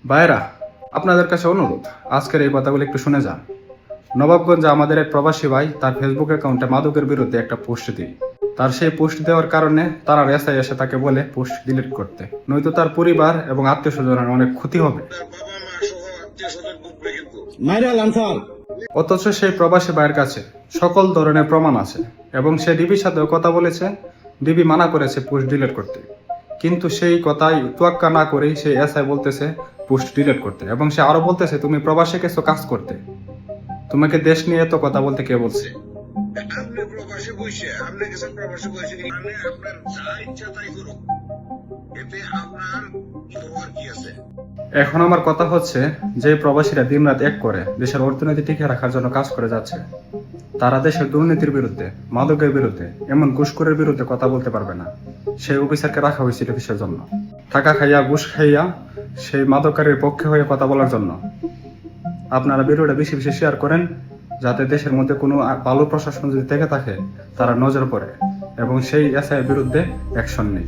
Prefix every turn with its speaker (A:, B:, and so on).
A: ভাইরা, আপনাদের কাছে অনুরোধ, আজকের এই কথাগুলো একটু শুনে যান। নবাবগঞ্জে আমাদের এক প্রবাসী ভাই তার ফেসবুক অ্যাকাউন্টে মাদকের বিরুদ্ধে একটা পোস্ট দিই। তার সেই পোস্ট দেওয়ার কারণে তারা রেসায় এসে তাকে বলে পোস্ট ডিলিট করতে, নয়তো তার পরিবার এবং আত্মীয় স্বজনের অনেক ক্ষতি হবে। অথচ সেই প্রবাসী ভাইয়ের কাছে সকল ধরনের প্রমাণ আছে এবং সে ডিবির সাথেও কথা বলেছে। ডিবি মানা করেছে পোস্ট ডিলিট করতে, কিন্তু সেই কথাই তোয়াক্কা না করেই সে এসআই বলতেছে পোস্ট ডিলিট করতে, এবং সে আরো বলতেছে তুমি প্রবাসে গেছো কাজ করতে, তোমাকে দেশ নিয়ে এত কথা বলতে কে বলছে?
B: আপনি প্রবাসে বসে আপনি গেছেন প্রবাসে বসে মানে আপনার যা ইচ্ছা তাই করুন, এতে আপনার তোমার কি আছে?
A: এখন আমার কথা হচ্ছে, যে প্রবাসীরা দিনরাত এক করে দেশের অর্থনীতি টিকে রাখার জন্য কাজ করে যাচ্ছে, তারা দেশের দুর্নীতির বিরুদ্ধে, মাদকের বিরুদ্ধে, এমন ঘুষখোরের বিরুদ্ধে কথা বলতে পারবে না। সেই অফিসারকে রাখা হয়েছিল কিসের জন্য? টাকা খাইয়া, ঘুষ খাইয়া সেই মাদকারীর পক্ষে হয়ে কথা বলার জন্য। আপনারা ভিডিওটা বেশি বেশি শেয়ার করেন, যাতে দেশের মধ্যে কোনো ভালো প্রশাসন যদি থেকে থাকে তারা নজর পড়ে এবং সেই এসআই এর বিরুদ্ধে অ্যাকশন নেয়।